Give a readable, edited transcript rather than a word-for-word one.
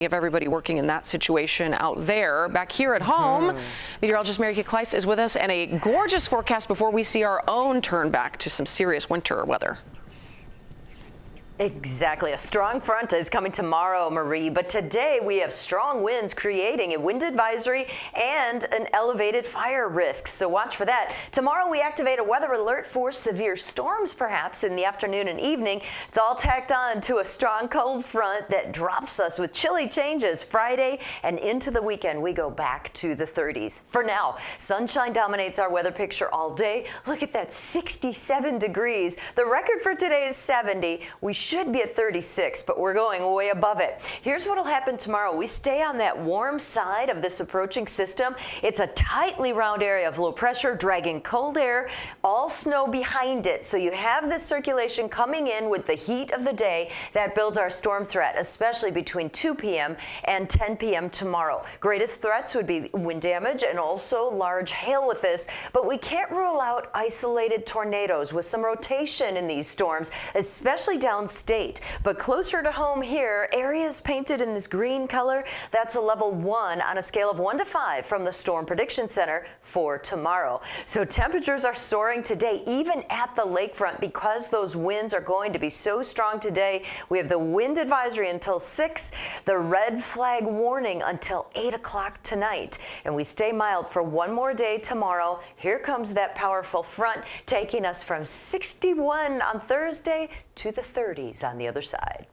Of everybody working in that situation out there. Back here at home, meteorologist Mary Kleist is with us, and a gorgeous forecast before we see our own turn back to some serious winter weather. Exactly. A strong front is coming tomorrow, Marie, but today we have strong winds creating a wind advisory and an elevated fire risk. So watch for that. Tomorrow we activate a weather alert for severe storms, perhaps in the afternoon and evening. It's all tacked on to a strong cold front that drops us with chilly changes Friday and into the weekend. We go back to the 30s. For now, sunshine dominates our weather picture all day. Look at that, 67 degrees. The record for today is 70. We should be at 36, but we're going way above it. Here's what will happen tomorrow. We stay on that warm side of this approaching system. It's a tightly round area of low pressure dragging cold air, all snow behind it. So you have this circulation coming in with the heat of the day that builds our storm threat, especially between 2 p.m. and 10 p.m. tomorrow. Greatest threats would be wind damage and also large hail with this, but we can't rule out isolated tornadoes with some rotation in these storms, especially downstate. But closer to home here, areas painted in this green color, that's a level 1 on a scale of 1 to 5 from the Storm Prediction Center for tomorrow. So temperatures are soaring today, even at the lakefront, because those winds are going to be so strong today. We have the wind advisory until 6, the red flag warning until 8 o'clock tonight. And we stay mild for one more day tomorrow. Here comes that powerful front, taking us from 61 on Thursday to the 30s on the other side.